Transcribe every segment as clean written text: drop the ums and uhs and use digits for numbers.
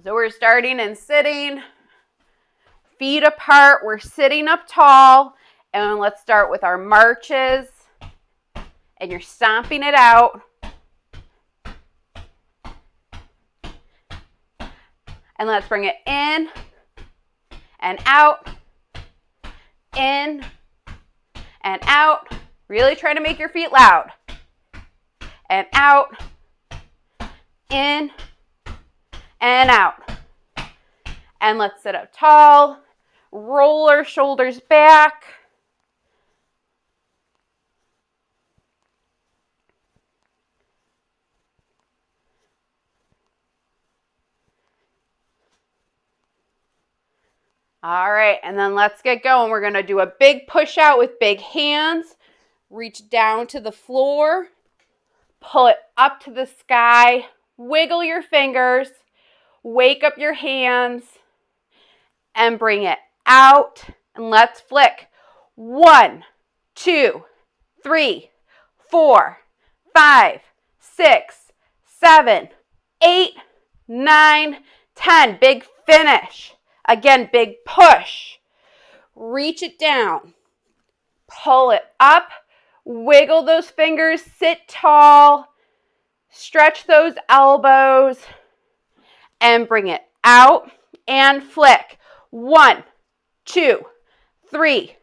So we're starting and sitting, feet apart. We're sitting up tall. And let's start with our marches. And you're stomping it out. And let's bring it in and out, in and out. Really try to make your feet loud. And out, in and out. And let's sit up tall. Roll our shoulders back. All right, and then let's get going. We're going to do a big push out with big hands. Reach down to the floor. Pull it up to the sky. Wiggle your fingers. Wake up your hands. And bring it out. And let's flick. 1, 2, 3, 4, 5, 6, 7, 8, 9, 10. Big finish. Again, big push. Reach it down. Pull it up. Wiggle those fingers. Sit tall. Stretch those elbows. And bring it out and flick. 1, 2, 3,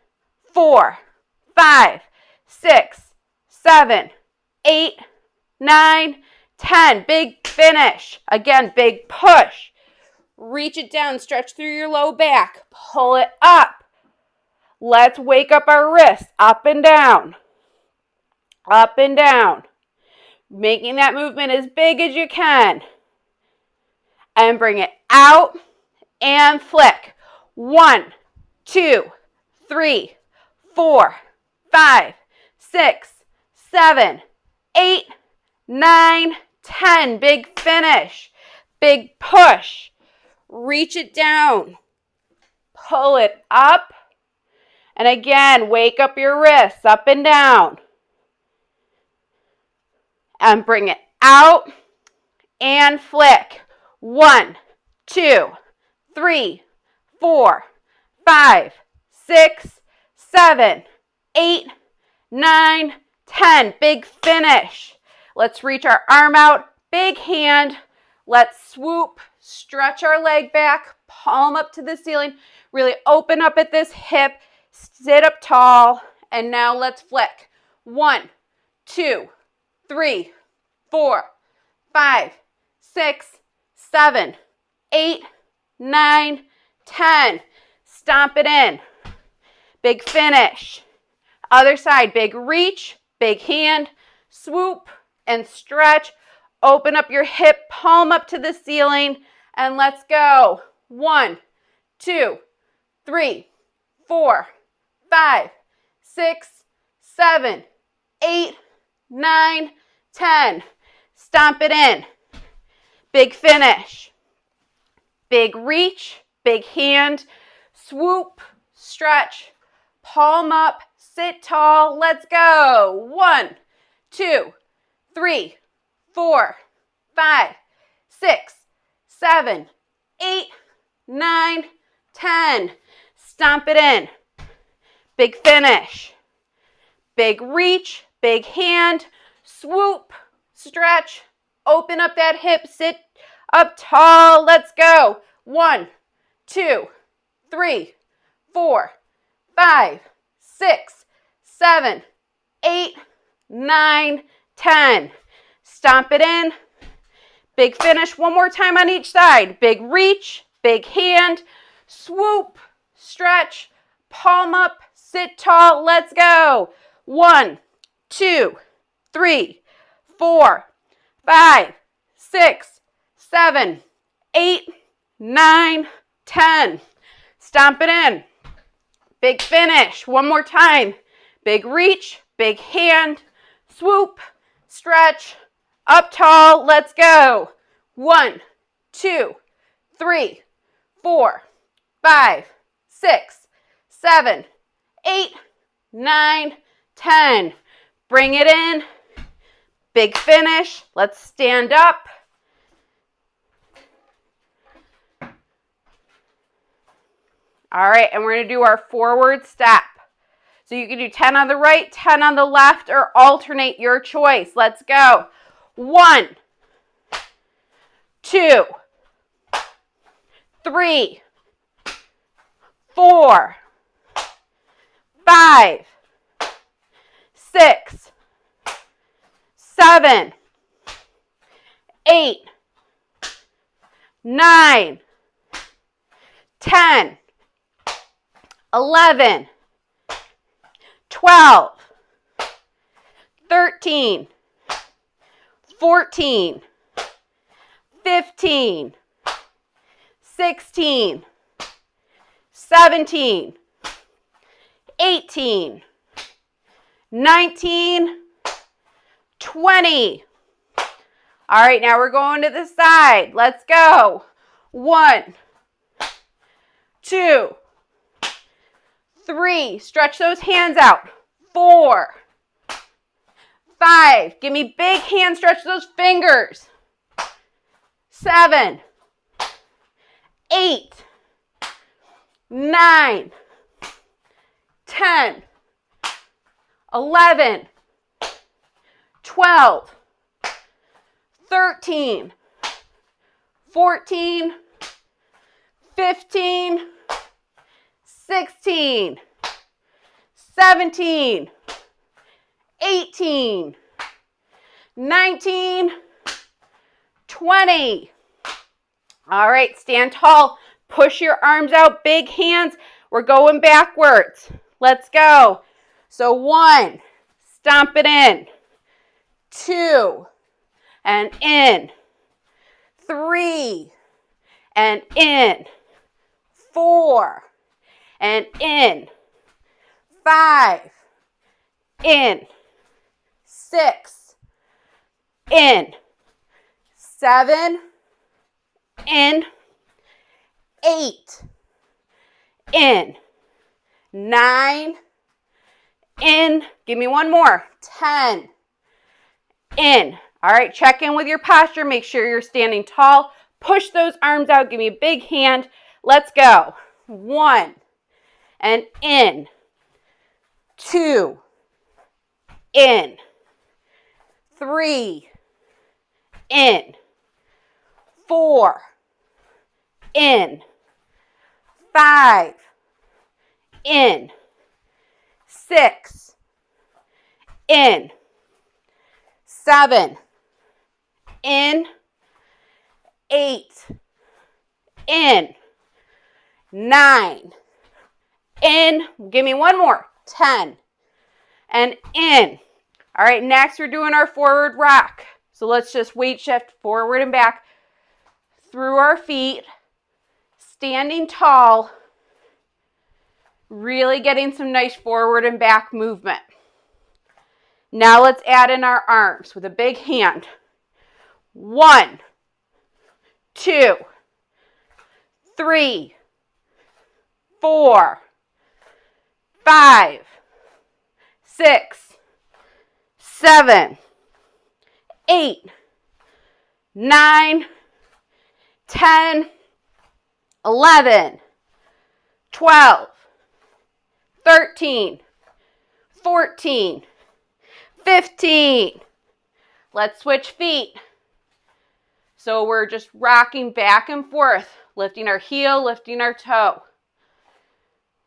4, 5, 6, 7, 8, 9, 10. Big finish. Again, big push. Reach it down, stretch through your low back, pull it up. Let's wake up our wrists, up and down, making that movement as big as you can. And bring it out and flick. 1, 2, 3, 4, 5, 6, 7, 8, 9, 10. Big finish, big push. Reach it down, pull it up, and again, wake up your wrists, up and down, and bring it out, and flick. 1, 2, 3, 4, 5, 6, 7, 8, 9, 10. Big finish. Let's reach our arm out, big hand, let's swoop. Stretch our leg back, palm up to the ceiling. Really open up at this hip. Sit up tall. And now let's flick. 1, 2, 3, 4, 5, 6, 7, 8, 9, 10. Stomp it in. Big finish. Other side. Big reach. Big hand. Swoop and stretch. Open up your hip. Palm up to the ceiling. And let's go. 1, 2, 3, 4, 5, 6, 7, 8, 9, 10. Stomp it in. Big finish. Big reach, big hand, swoop, stretch, palm up, sit tall. Let's go. 1, 2, 3, 4, 5, 6, 7, 8, 9, 10. Stomp it in. Big finish. Big reach, big hand, swoop, stretch, open up that hip, sit up tall. Let's go. 1, 2, 3, 4, 5, 6, 7, 8, 9, 10. Stomp it in. Big finish. One more time on each side. Big reach, big hand, swoop, stretch, palm up, sit tall. Let's go. 1, 2, 3, 4, 5, 6, 7, 8, 9, 10. Stomp it in. Big finish. One more time. Big reach, big hand, swoop, stretch, up tall. Let's go. 1, 2, 3, 4, 5, 6, 7, 8, 9, 10. Bring it in. Big finish. Let's stand up. All right, and we're going to do our forward step. So you can do 10 on the right, 10 on the left, or alternate, your choice. Let's go. 1, 2, 3, 4, 5, 6, 7, 8, 9, 10, 11, 12, 13, 14, 15, 16, 17, 18, 19, 20. All right, now we're going to the side. Let's go. 1, 2, 3. Stretch those hands out. 4, 5. Give me big hand stretch those fingers. 7, 8, 9, 10, 11, 12, 13, 14, 15, 16, 17, 18, 19, 20. All right, stand tall. Push your arms out, big hands. We're going backwards. Let's go. So 1, stomp it in. 2, and in. 3, and in. 4, and in. 5, in. 6, in. 7, in. 8, in. 9, in. Give me one more. 10, in. All right, check in with your posture. Make sure you're standing tall. Push those arms out. Give me a big hand. Let's go. 1, and in. 2, in. 3, in. 4, in. 5, in. 6, in. 7, in. 8, in. 9, in. Give me one more. 10, and in. All right, next we're doing our forward rock. So let's just weight shift forward and back through our feet, standing tall, really getting some nice forward and back movement. Now let's add in our arms with a big hand. 1, 2, 3, 4, 5, 6, 7, 8, 9, 10, 11, 12, 13, 14, 15. Let's switch feet. So we're just rocking back and forth, lifting our heel, lifting our toe.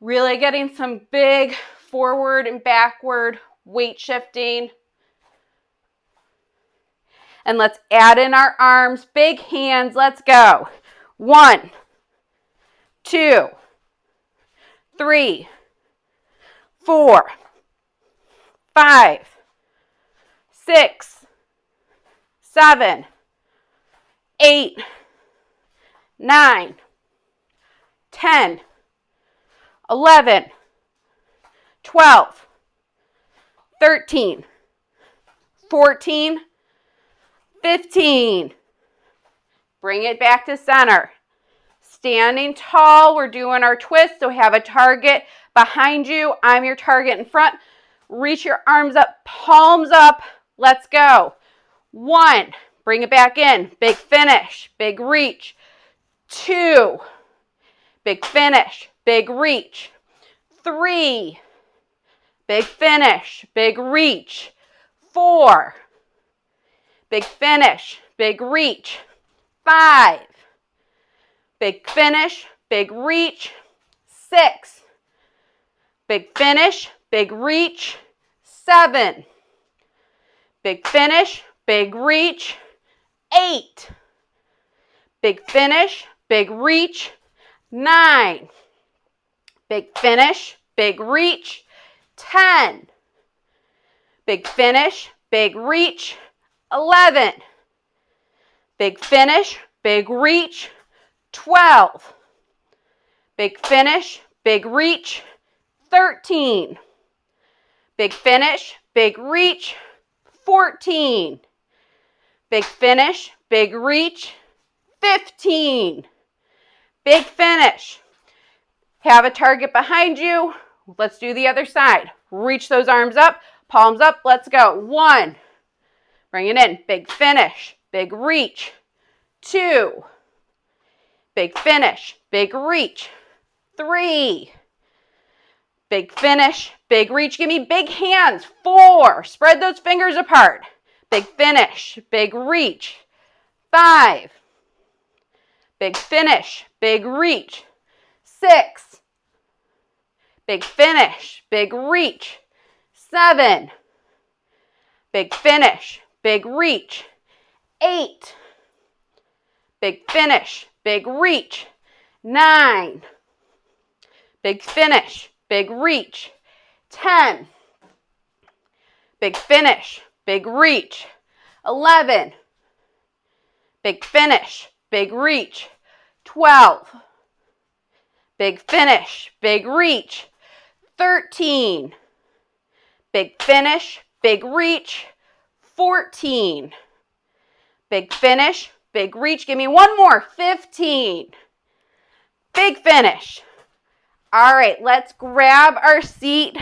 Really getting some big forward and backward weight shifting. And let's add in our arms, big hands. Let's go. 1, 2, 3, 4, 5, 6, 7, 8, 9, 10, 11, 12, 13, 14, 15. Bring it back to center. Standing tall, we're doing our twist, so have a target behind you. I'm your target in front. Reach your arms up, palms up. Let's go. 1, bring it back in. Big finish, big reach. 2, big finish. big reach. 3, big finish, big reach. 4, big finish, big reach. 5, big finish, big reach. 6, big finish, big reach. 7, big finish, big reach. 8, big finish, big reach. 9, big finish, big reach. 10, big finish, big reach. 11, big finish, big reach. 12, big finish, big reach. 13, big finish, big reach. 14, big finish, big reach. 15, big finish. Have a target behind you. Let's do the other side. Reach those arms up, palms up. Let's go. 1, bring it in. Big finish, big reach. 2, big finish, big reach. 3, big finish, big reach. Give me big hands. 4, spread those fingers apart. Big finish, big reach. 5, big finish, big reach. 6, big finish, big reach. 7, big finish, big reach. 8, big finish, big reach. 9, big finish, big reach. 10, big finish, big reach. 11, big finish, big reach. 12, big finish, big reach. 13, big finish, big reach. 14, big finish, big reach. Give me one more. 15, big finish. All right, let's grab our seat.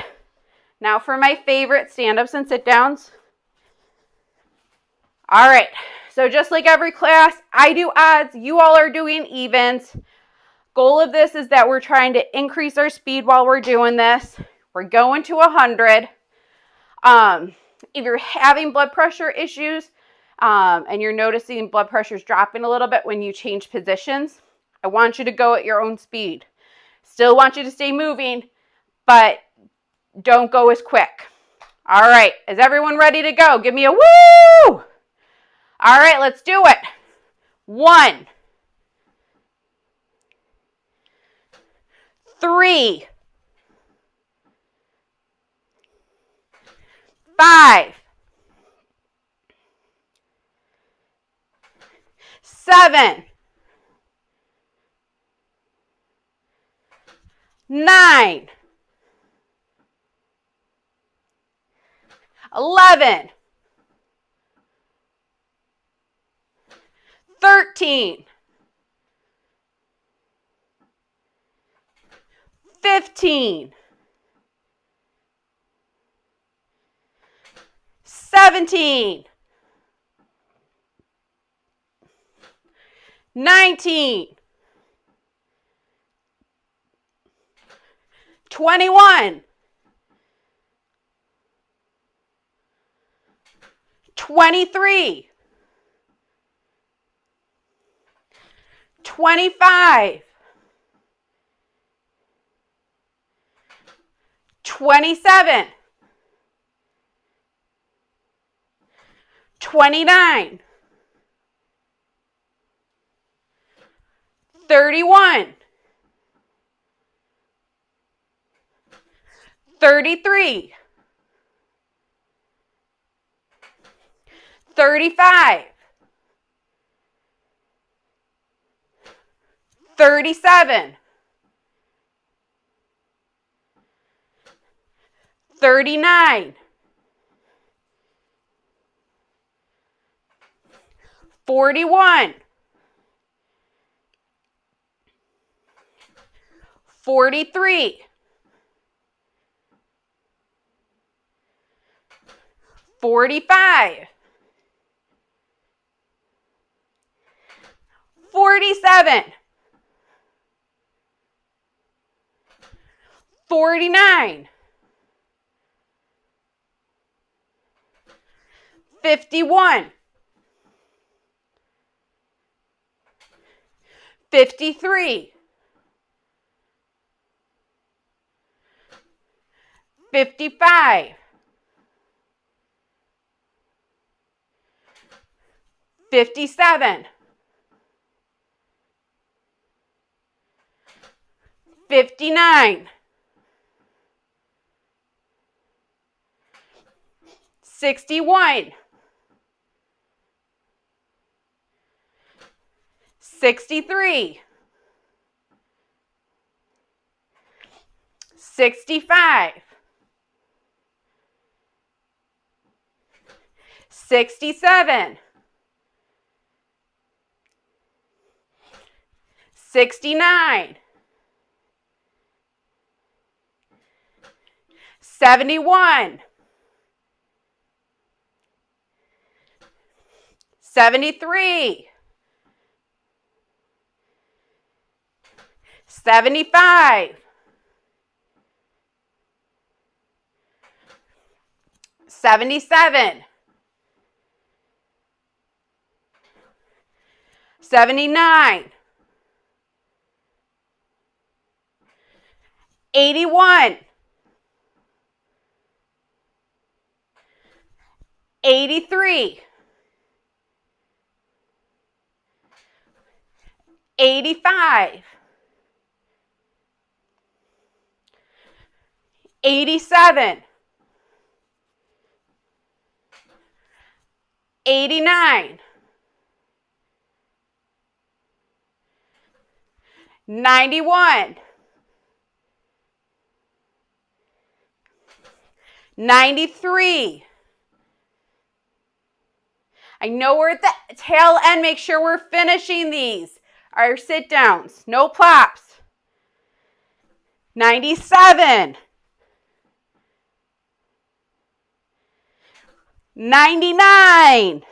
Now for my favorite stand-ups and sit-downs. All right, so just like every class, I do odds, you all are doing evens. Goal of this is that we're trying to increase our speed while we're doing this. We're going to 100. If you're having blood pressure issues and you're noticing blood pressure's dropping a little bit when you change positions, I want you to go at your own speed. Still want you to stay moving, but don't go as quick. All right, is everyone ready to go? Give me a woo! All right, let's do it. 1, 3, 5, 7, 9, 11, 13, 15, 17, 19, 21, 23, 25, 27, 29, 31, 33, 35, 37, 39, 41, 43, 45, 47, 49, 51, 53, 55, 57, 59, 61, 63, 65, 67, 69, 71, 73, 75, 77, 79, 81, 83, 85, 87, 89, 91, 93. I know we're at the tail end. Make sure we're finishing these. Our sit downs. No plops. 97. 99.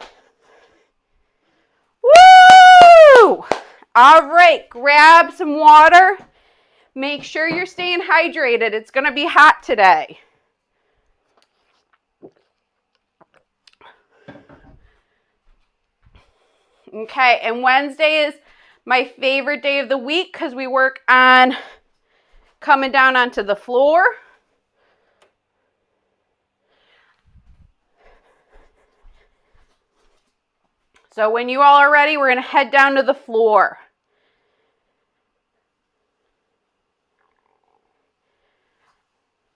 Woo! All right, grab some water. Make sure you're staying hydrated. It's going to be hot today. Okay, and Wednesday is my favorite day of the week because we work on coming down onto the floor. So when you all are ready, we're going to head down to the floor.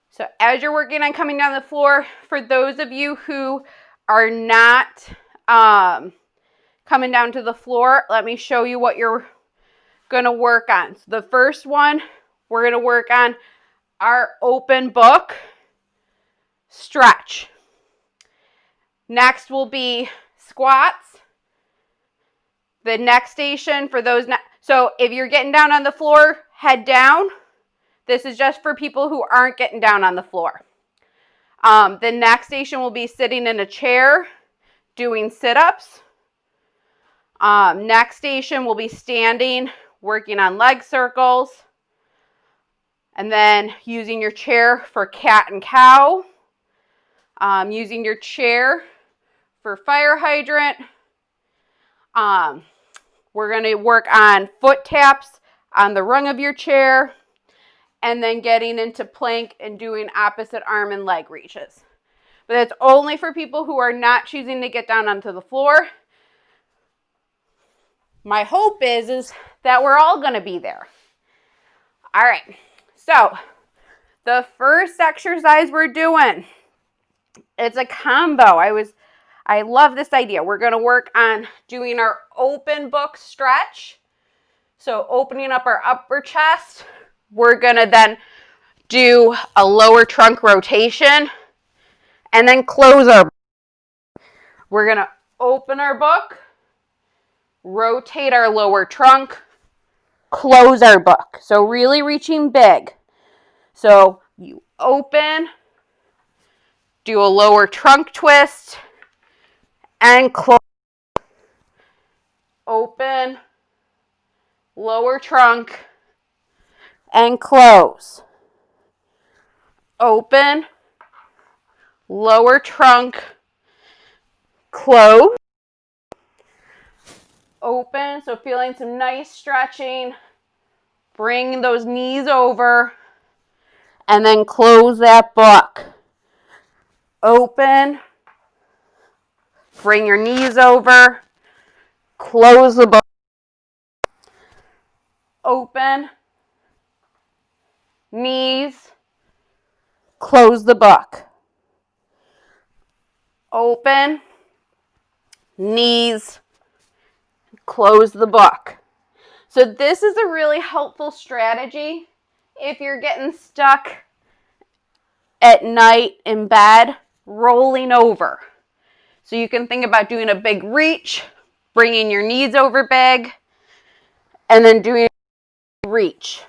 So as you're working on coming down the floor, for those of you who are not coming down to the floor, let me show you what you're going to work on. So the first one, we're going to work on our open book stretch. Next will be squats. The next station for those, so if you're getting down on the floor, head down. This is just for people who aren't getting down on the floor. The next station will be sitting in a chair, doing sit-ups. Next station will be standing, working on leg circles. And then using your chair for cat and cow. Using your chair for fire hydrant. We're going to work on foot taps on the rung of your chair. And then getting into plank and doing opposite arm and leg reaches. But that's only for people who are not choosing to get down onto the floor. My hope is that we're all going to be there. All right. So the first exercise we're doing, it's a combo. I love this idea. We're going to work on doing our open book stretch. So opening up our upper chest. We're going to then do a lower trunk rotation and then close our book. We're going to open our book, rotate our lower trunk, close our book. So really reaching big. So you open, do a lower trunk twist, and close. Open, lower trunk, and close. open, lower trunk, close, open. So feeling some nice stretching. Bring those knees over and then close that book. Open, bring your knees over, close the book. Open, knees, close the book. Open, knees, close the book. So this is a really helpful strategy if you're getting stuck at night in bed, rolling over. So you can think about doing a big reach, bringing your knees over big, and then doing a reach.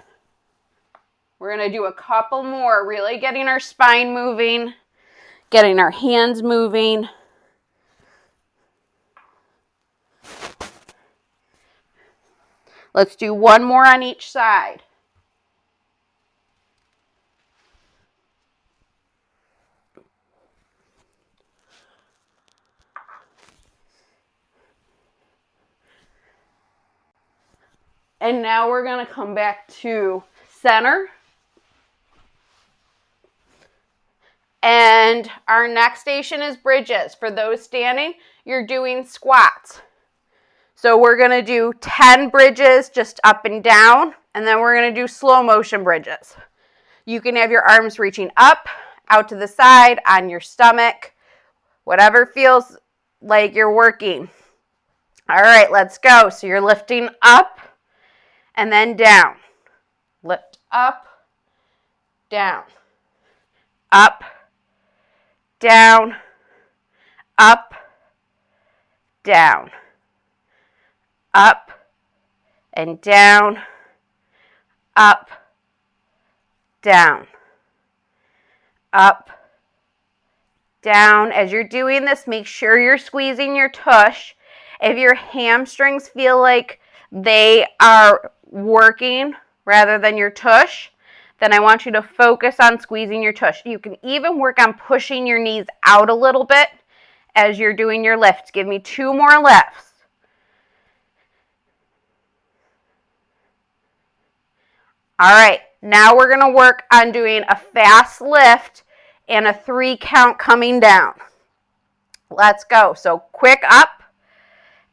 We're going to do a couple more, really getting our spine moving, getting our hands moving. Let's do one more on each side. And now we're going to come back to center. And our next station is bridges. For those standing, you're doing squats. So we're going to do 10 bridges just up and down, and then we're going to do slow motion bridges. You can have your arms reaching up, out to the side, on your stomach, whatever feels like you're working. All right, let's go. So you're lifting up and then down. Lift up, down, up, down, up, down, up, and down, up, down, up, down. As you're doing this, make sure you're squeezing your tush. If your hamstrings feel like they are working rather than your tush, then I want you to focus on squeezing your tush. You can even work on pushing your knees out a little bit as you're doing your lifts. Give me 2 more lifts. All right, now we're going to work on doing a fast lift and a 3 count coming down. Let's go. So quick up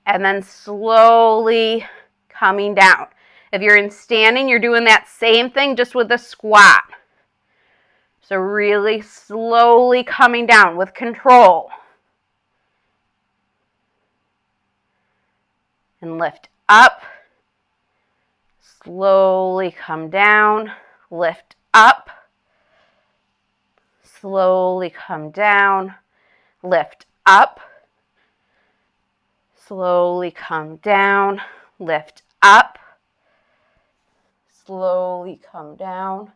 and then slowly coming down. If you're in standing, you're doing that same thing just with a squat. So really slowly coming down with control. And lift up. Slowly come down. Lift up. Slowly come down. Lift up. Slowly come down. Lift up. Slowly come down.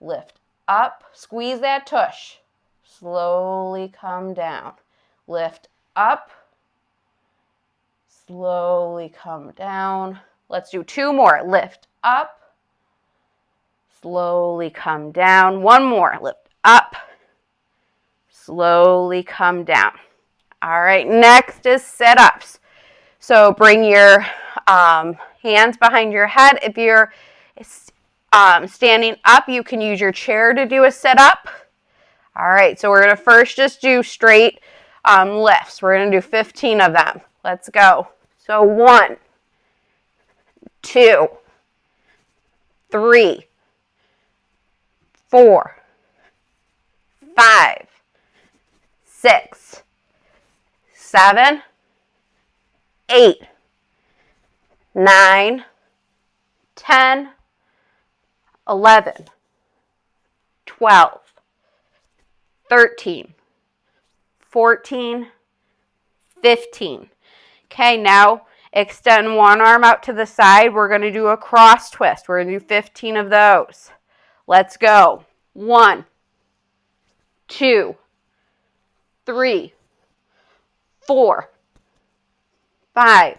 Lift up. Squeeze that tush. Slowly come down. Lift up. Slowly come down. Let's do 2 more. Lift up. Slowly come down. 1 more. Lift up. Slowly come down. All right, next is sit-ups. So bring your hands behind your head. If you're standing up, you can use your chair to do a sit-up. All right, so we're going to first just do straight lifts. We're going to do 15 of them. Let's go. So 1, 2, 3, 4, 5, 6, 7, 8, 9, 10, 11, 12, 13, 14, 15. Okay, now extend one arm out to the side. We're going to do a cross twist. We're going to do 15 of those. Let's go. 1, 2, 3, 4, 5,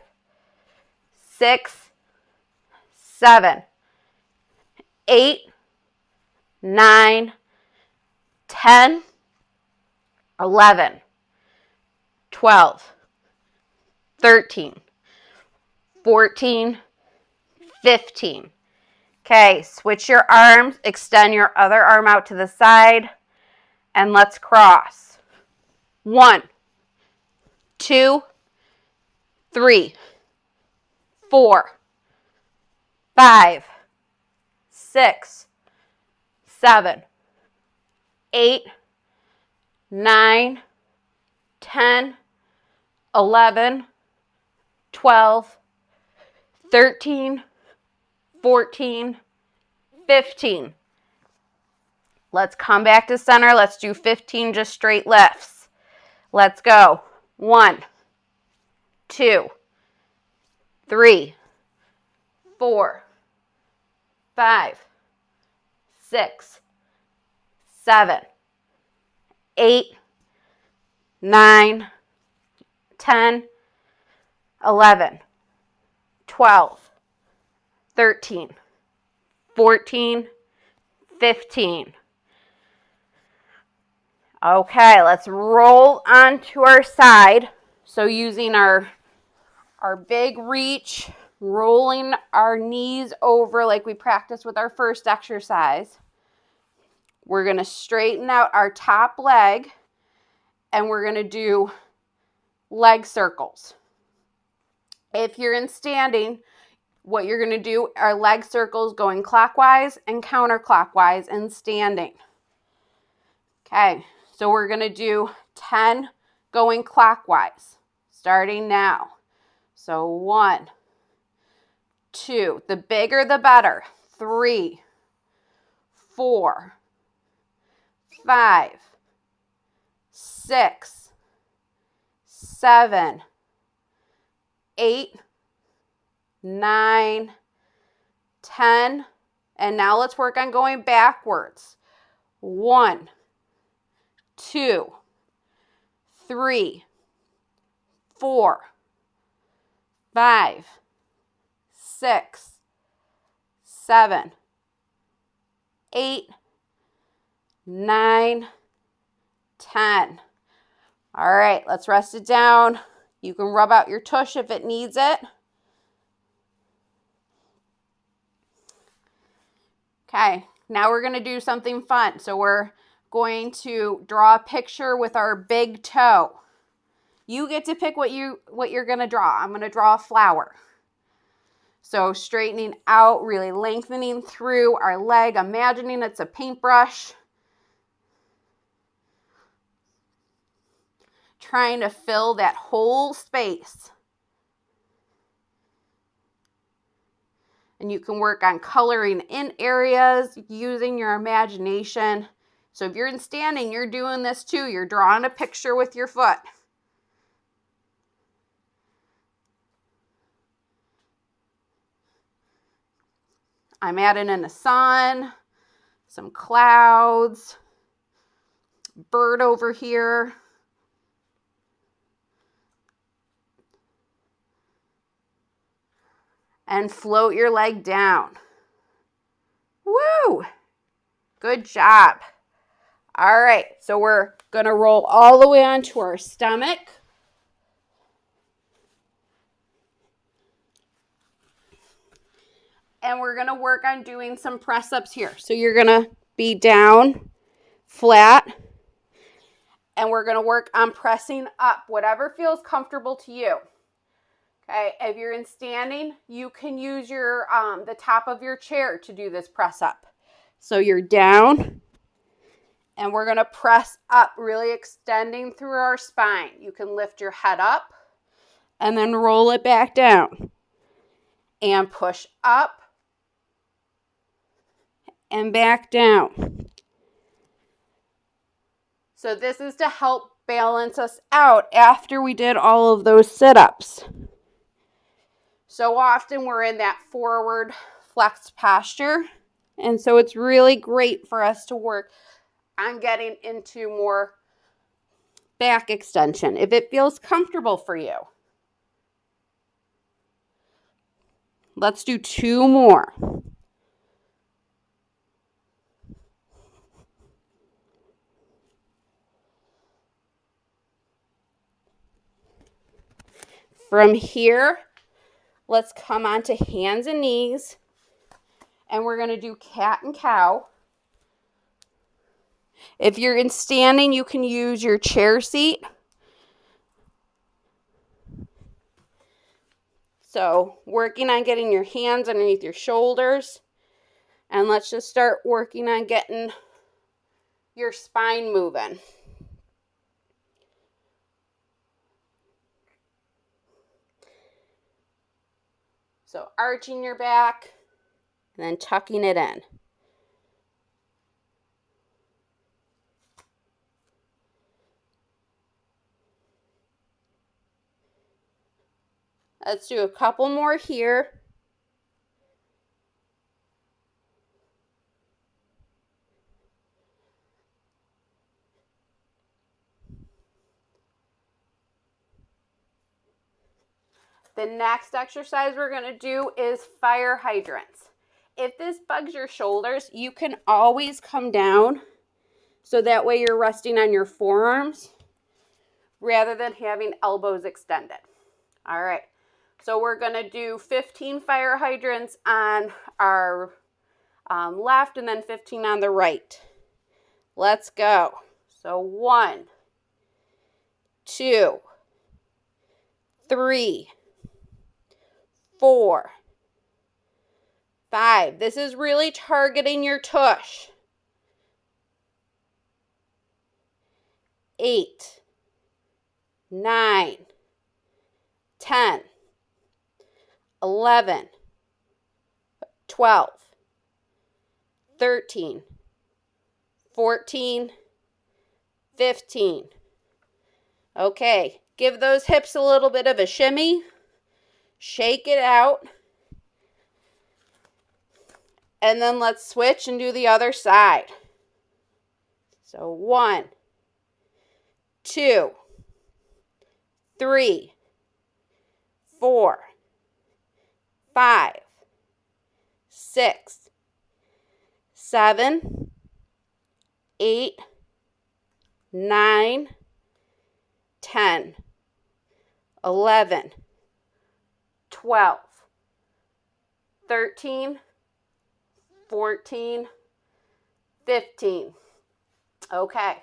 6, 7, 8, 9, 10, 11, 12, 13, 14, 15. Okay, switch your arms, extend your other arm out to the side, and let's cross. 1, 2, 3, 4, 5, 6, 7, 8, 9, 10, 11, 12, 13, 14, 15. Let's come back to center. Let's do 15 just straight lifts. Let's go. 1, 2, 3, 4, 5, 6, 7, 8, 9, 10, 11, 12, 13, 14, 15. Okay, let's roll onto our side. So using our big reach, rolling our knees over like we practiced with our first exercise. We're going to straighten out our top leg, and we're going to do leg circles. If you're in standing, what you're going to do are leg circles going clockwise and counterclockwise and standing. Okay, so we're going to do 10 going clockwise, starting now. So 1, 2, the bigger the better. 3, 4, 5, 6, 7, 8, 9, 10, and now let's work on going backwards. 1, 2, 3, 4, 5, 6, 7, 8, 9, 10. All right, let's rest it down. You can rub out your tush if it needs it. Okay, now we're going to do something fun. So we're going to draw a picture with our big toe. You get to pick what you're going to draw. I'm going to draw a flower. So straightening out, really lengthening through our leg, imagining it's a paintbrush. Trying to fill that whole space. And you can work on coloring in areas using your imagination. So if you're in standing, you're doing this too. You're drawing a picture with your foot. I'm adding in the sun, some clouds, bird over here. And float your leg down. Woo! Good job. All right, so we're going to roll all the way onto our stomach. And we're going to work on doing some press-ups here. So you're going to be down, flat, and we're going to work on pressing up, whatever feels comfortable to you. Okay, if you're in standing, you can use your the top of your chair to do this press up. So you're down, and we're going to press up, really extending through our spine. You can lift your head up and then roll it back down. And push up and back down. So this is to help balance us out after we did all of those sit-ups. So often we're in that forward flexed posture. And so it's really great for us to work on getting into more back extension if it feels comfortable for you. Let's do 2 more. From here, let's come onto hands and knees, and we're going to do cat and cow. If you're in standing, you can use your chair seat. So working on getting your hands underneath your shoulders. And let's just start working on getting your spine moving. So arching your back and then tucking it in. Let's do a couple more here. The next exercise we're going to do is fire hydrants. If this bugs your shoulders, you can always come down so that way you're resting on your forearms rather than having elbows extended. All right, so we're going to do 15 fire hydrants on our left and then 15 on the right. Let's go. So 1, 2, 3, 4, 5. This is really targeting your tush. 8, 9, 10, 11, 12, 13, 14, 15. Okay, give those hips a little bit of a shimmy. Shake it out. And then let's switch and do the other side. So 1, 2, 3, 4, 5, 6, 7, 8, 9, 10, 11, 12, 13, 14, 15. Okay.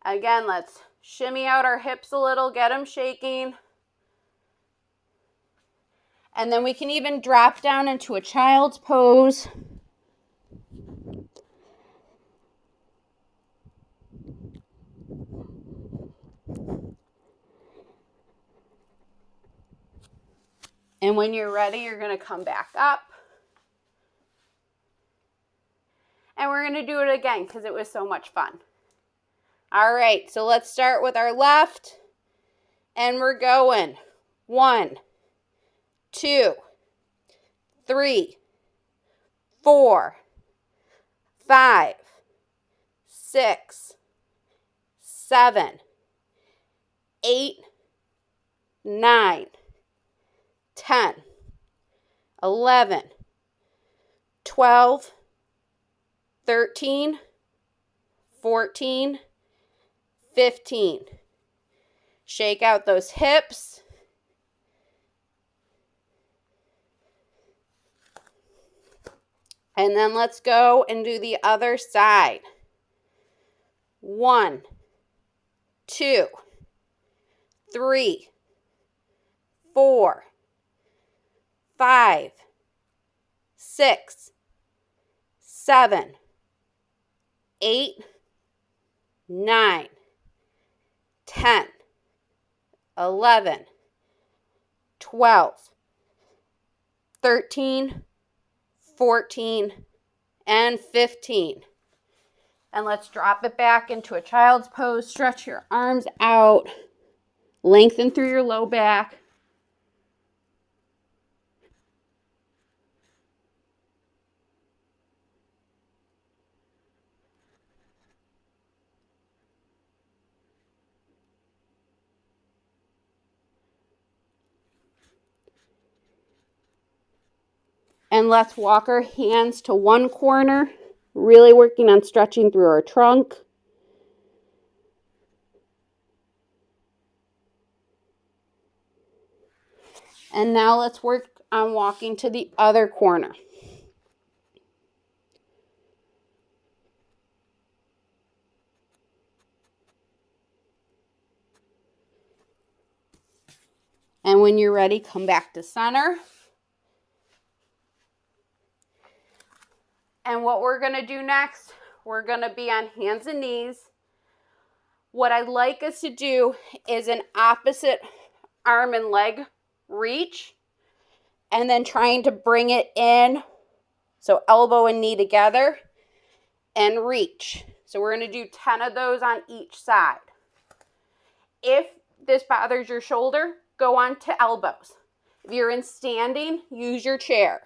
Again, let's shimmy out our hips a little, get them shaking. And then we can even drop down into a child's pose. And when you're ready, you're going to come back up. And we're going to do it again because it was so much fun. All right, so let's start with our left. And we're going 1, 2, 3, 4, 5, 6, 7, 8, 9, 10, 11, 12, 13, 14, 15. Shake out those hips. And then let's go and do the other side. 1, 2, 3, 4, 5, 6, 7, 8, 9, 10, 11, 12, 13, 14, and 15. And let's drop it back into a child's pose. Stretch your arms out. Lengthen through your low back. And let's walk our hands to one corner, really working on stretching through our trunk. And now let's work on walking to the other corner. And when you're ready, come back to center. And what we're going to do next, we're going to be on hands and knees. What I'd like us to do is an opposite arm and leg reach, and then trying to bring it in, so elbow and knee together, and reach. So we're going to do 10 of those on each side. If this bothers your shoulder, go on to elbows. If you're in standing, use your chair.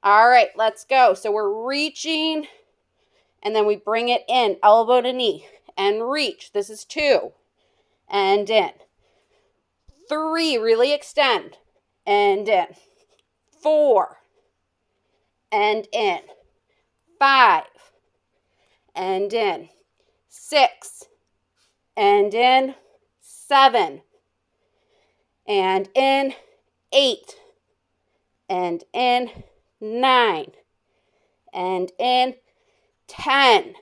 All right, let's go. So we're reaching, and then we bring it in, elbow to knee, and reach. This is 2, and in. 3, really extend, and in. 4, and in. 5, and in. 6, and in. 7, and in. 8, and in. 9, and in. 10,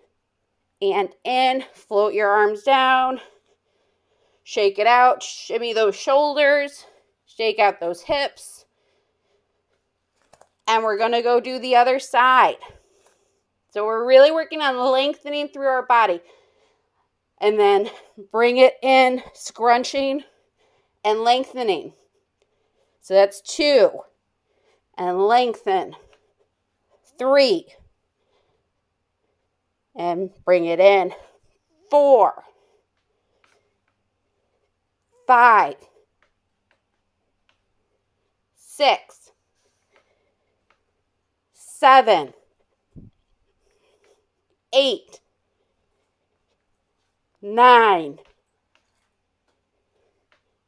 and in. Float your arms down. Shake it out. Shimmy those shoulders. Shake out those hips. And we're going to go do the other side. So we're really working on lengthening through our body. And then bring it in, scrunching and lengthening. So that's 2. And lengthen. 3. And bring it in. 4. 5. 6. 7. 8. 9.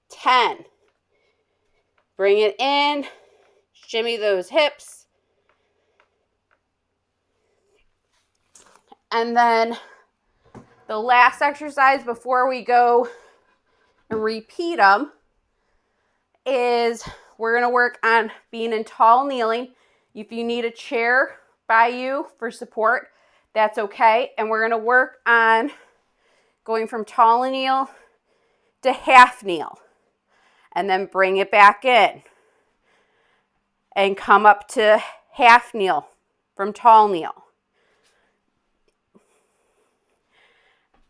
10. Bring it in. Shimmy those hips. And then the last exercise before we go and repeat them is we're going to work on being in tall kneeling. If you need a chair by you for support, that's okay. And we're going to work on going from tall kneel to half kneel. And then bring it back in. And come up to half kneel from tall kneel.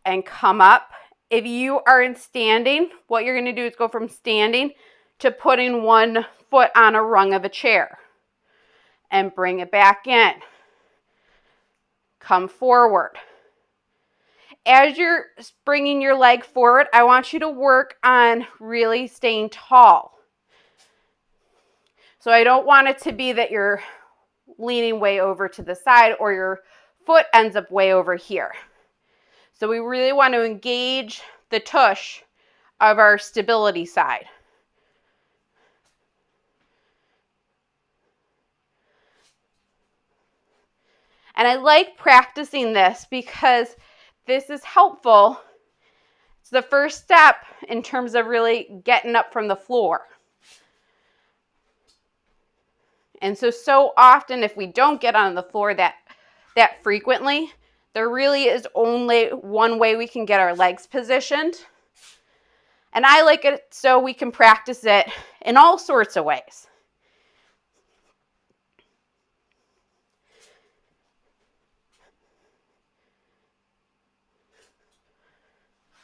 And come up. If you are in standing, what you're going to do is go from standing to putting one foot on a rung of a chair. And bring it back in. Come forward. As you're bringing your leg forward, I want you to work on really staying tall. So I don't want it to be that you're leaning way over to the side or your foot ends up way over here. So we really want to engage the tush of our stability side. And I like practicing this because this is helpful. It's the first step in terms of really getting up from the floor. And so often if we don't get on the floor that frequently, there really is only one way we can get our legs positioned. And I like it so we can practice it in all sorts of ways.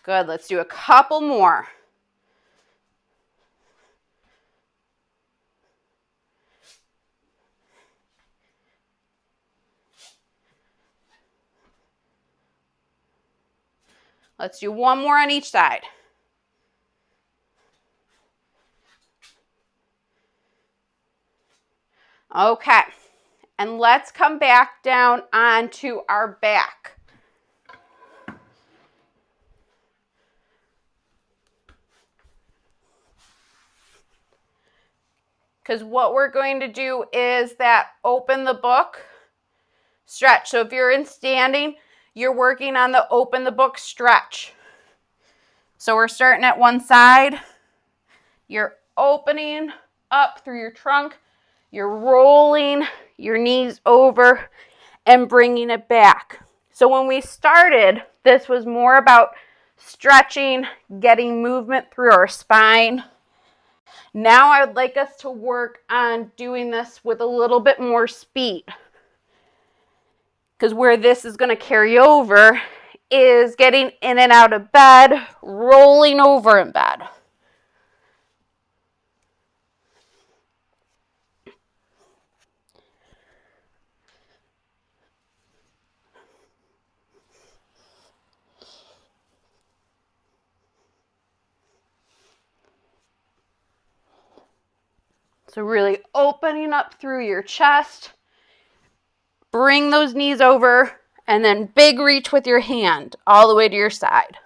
Good, let's do a couple more. Let's do one more on each side. Okay, and let's come back down onto our back. Because what we're going to do is that open the book stretch. So if you're in standing, you're working on the open the book stretch. So we're starting at one side. You're opening up through your trunk. You're rolling your knees over and bringing it back. So when we started, this was more about stretching, getting movement through our spine. Now I would like us to work on doing this with a little bit more speed. Because where this is going to carry over is getting in and out of bed, rolling over in bed. So really opening up through your chest. Bring those knees over and then big reach with your hand all the way to your side.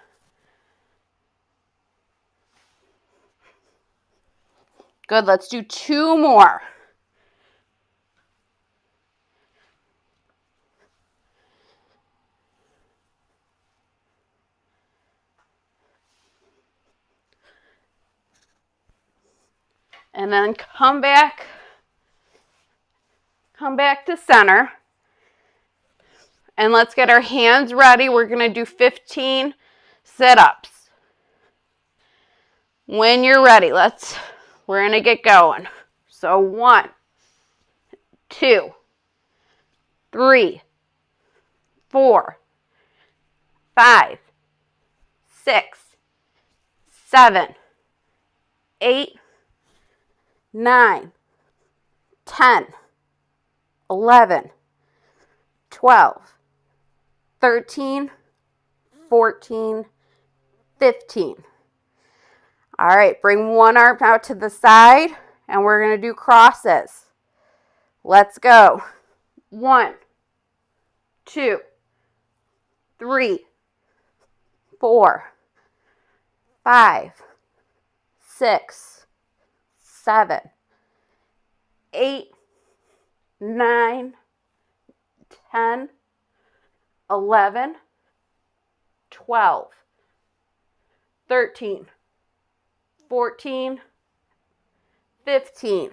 Good, let's do 2 more. And then come back to center. And let's get our hands ready. We're going to do 15 sit-ups. When you're ready, we're going to get going. So 1, 2, 3, 4, 5, 6, 7, 8, 9, 10, 11, 12, 13, 14, 15. All right, bring one arm out to the side, and we're going to do crosses. Let's go. 1, 2, 3, 4, 5, 6, 7, 8, 9, 10, 11, 12, 13, 14, 15.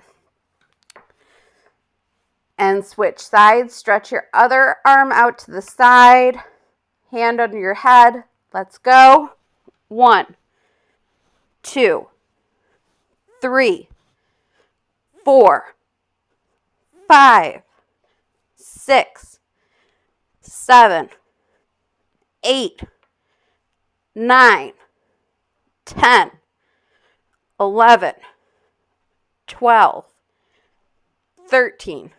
And switch sides. Stretch your other arm out to the side. Hand under your head. Let's go. 1, 2, 3, 4, 5, 6, 7, 8, 9, 10, 11, 12, 13,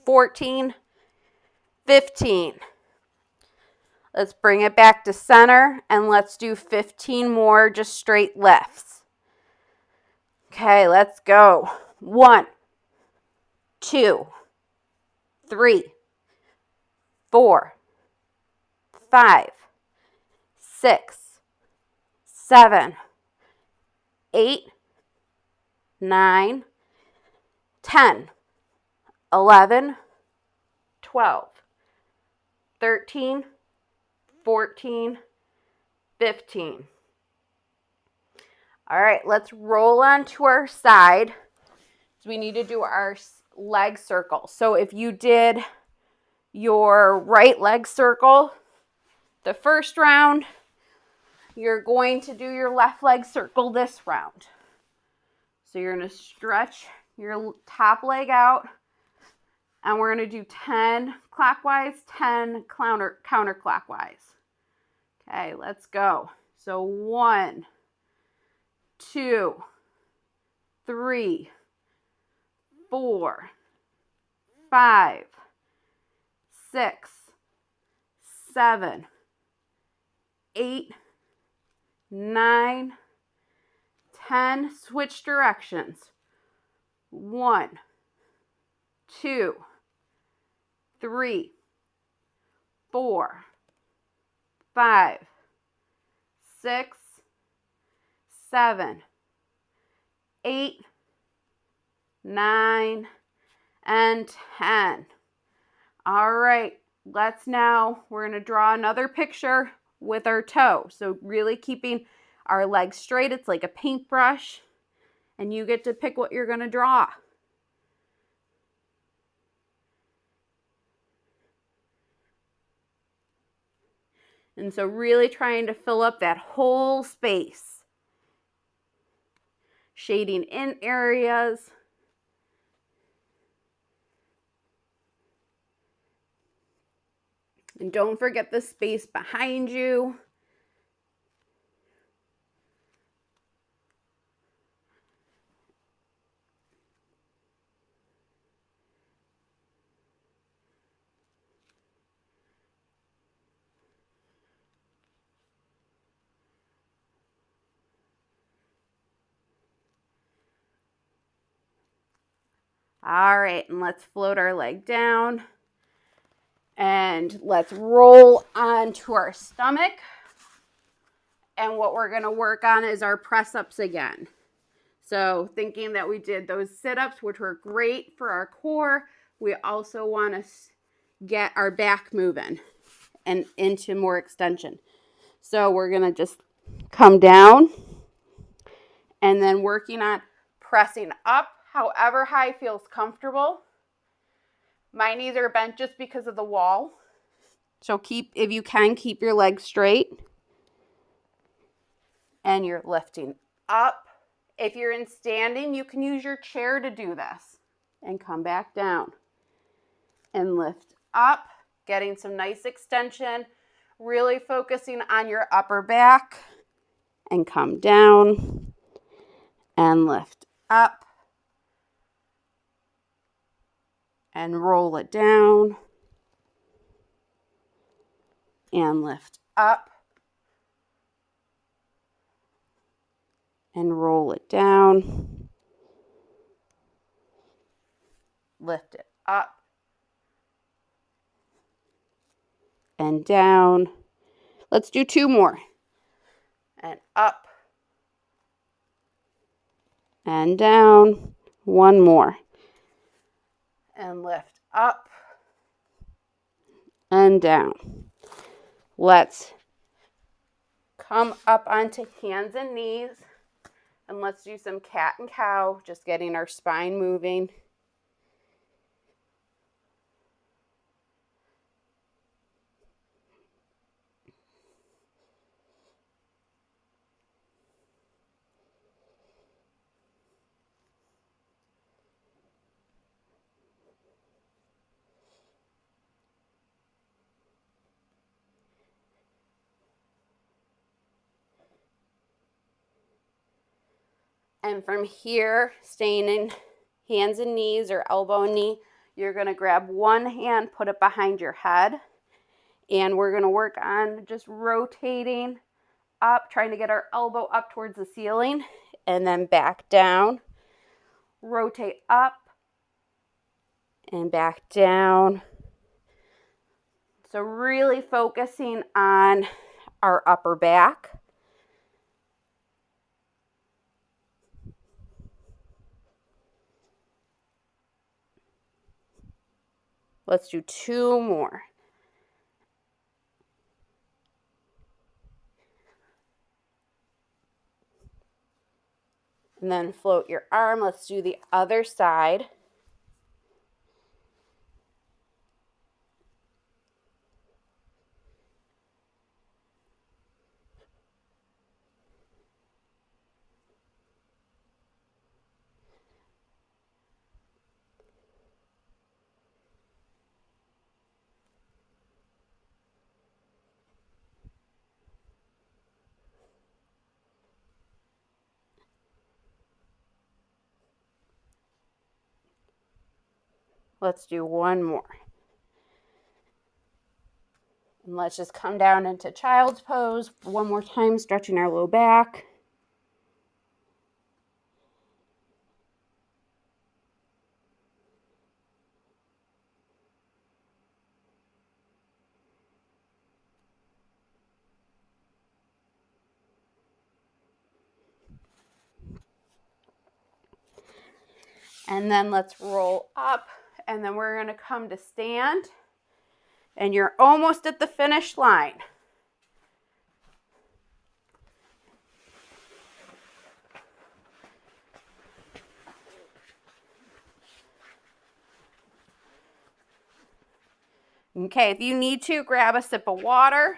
14, 15. Let's bring it back to center and let's do 15 more just straight lifts. Okay, let's go. 1, 2, 3, 4, 5, 6, 7, 8, 9, 10, 11, 12, 13, 14, 15. All right, let's roll onto our side. So we need to do our leg circle. So if you did your right leg circle the first round, you're going to do your left leg circle this round. So you're going to stretch your top leg out, and we're going to do 10 clockwise, 10 counterclockwise. Okay, let's go. So 1, 2, 3, 4, 5, 6, 7, 8, 9, 10. Switch directions. 1, 2, 3, 4, 5, 6, 7, 8, 9, and 10. All right, we're going to draw another picture with our toe. So really keeping our legs straight. It's like a paintbrush. And you get to pick what you're going to draw. And so really trying to fill up that whole space. Shading in areas. And don't forget the space behind you. All right, and let's float our leg down. And let's roll onto our stomach. And what we're going to work on is our press-ups again. So thinking that we did those sit-ups, which were great for our core, we also want to get our back moving and into more extension. So we're going to just come down and then working on pressing up however high feels comfortable. My knees are bent just because of the wall. So if you can, keep your legs straight. And you're lifting up. If you're in standing, you can use your chair to do this. And come back down. And lift up, getting some nice extension. Really focusing on your upper back. And come down. And lift up. And roll it down. And lift up. And roll it down. Lift it up. And down. Let's do 2 more. And up. And down. 1 more. And lift up. And down. Let's come up onto hands and knees. And let's do some cat and cow, just getting our spine moving. And from here, staying in hands and knees or elbow and knee, you're going to grab one hand, put it behind your head. And we're going to work on just rotating up, trying to get our elbow up towards the ceiling. And then back down. Rotate up. And back down. So really focusing on our upper back. Let's do 2 more. And then float your arm. Let's do the other side. Let's do 1 more. And let's just come down into child's pose 1 more time, stretching our low back. And then let's roll up, and then we're going to come to stand. And you're almost at the finish line. Okay, if you need to, grab a sip of water.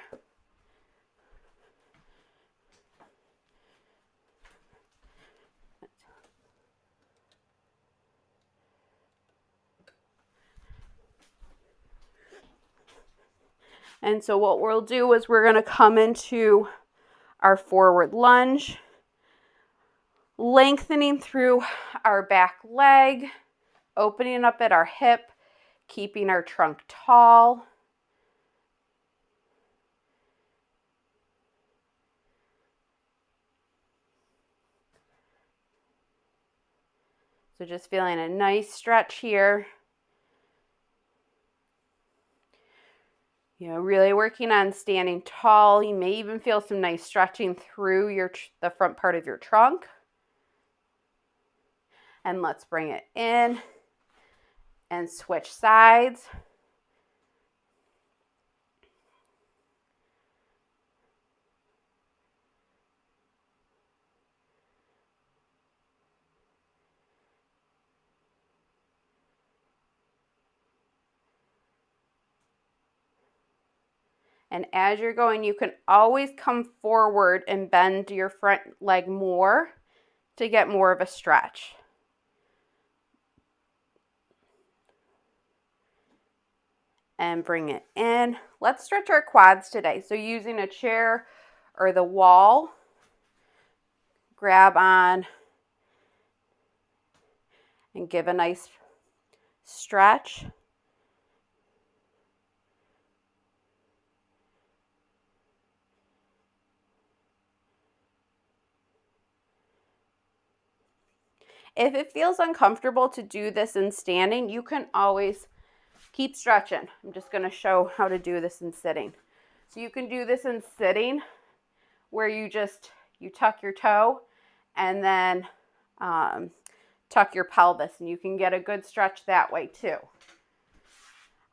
And so what we'll do is we're going to come into our forward lunge, lengthening through our back leg, opening up at our hip, keeping our trunk tall. So just feeling a nice stretch here. You know, really working on standing tall. You may even feel some nice stretching through the front part of your trunk. And let's bring it in and switch sides. And as you're going, you can always come forward and bend your front leg more to get more of a stretch. And bring it in. Let's stretch our quads today. So using a chair or the wall, grab on and give a nice stretch. If it feels uncomfortable to do this in standing, you can always keep stretching. I'm just going to show how to do this in sitting. So you can do this in sitting where you tuck your toe and then tuck your pelvis, and you can get a good stretch that way too.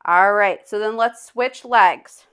All right, so then let's switch legs.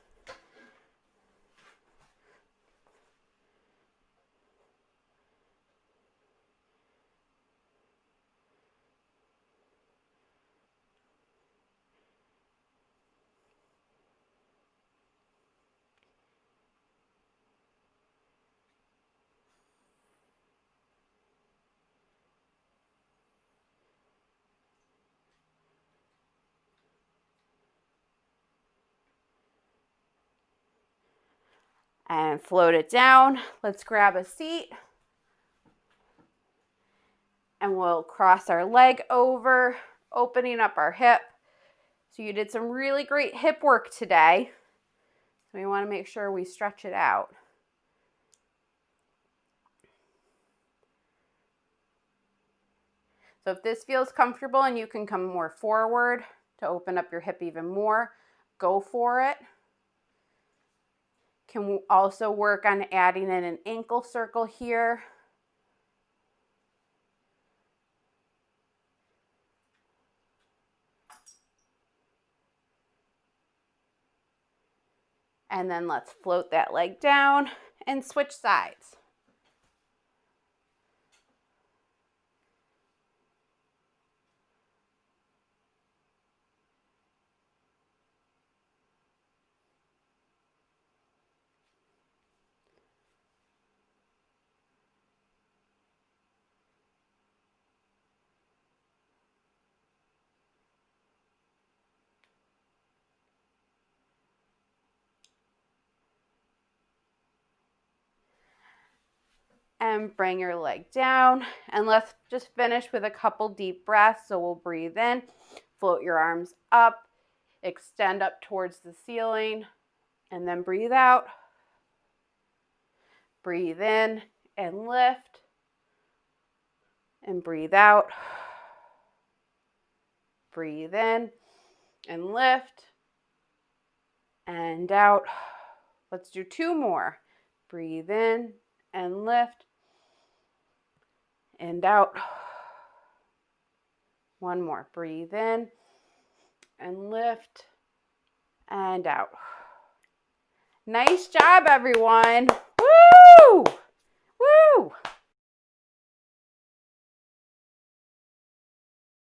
And float it down. Let's grab a seat. And we'll cross our leg over, opening up our hip. So you did some really great hip work today. So we want to make sure we stretch it out. So if this feels comfortable and you can come more forward to open up your hip even more, go for it. Can also work on adding in an ankle circle here. And then let's float that leg down and switch sides. And bring your leg down, and let's just finish with a couple deep breaths. So we'll breathe in, float your arms up, extend up towards the ceiling, and then breathe out. Breathe in and lift, and breathe out. Breathe in and lift, and out. Let's do two more. Breathe in and lift, and out. One more. Breathe in and lift, and out. Nice job, everyone.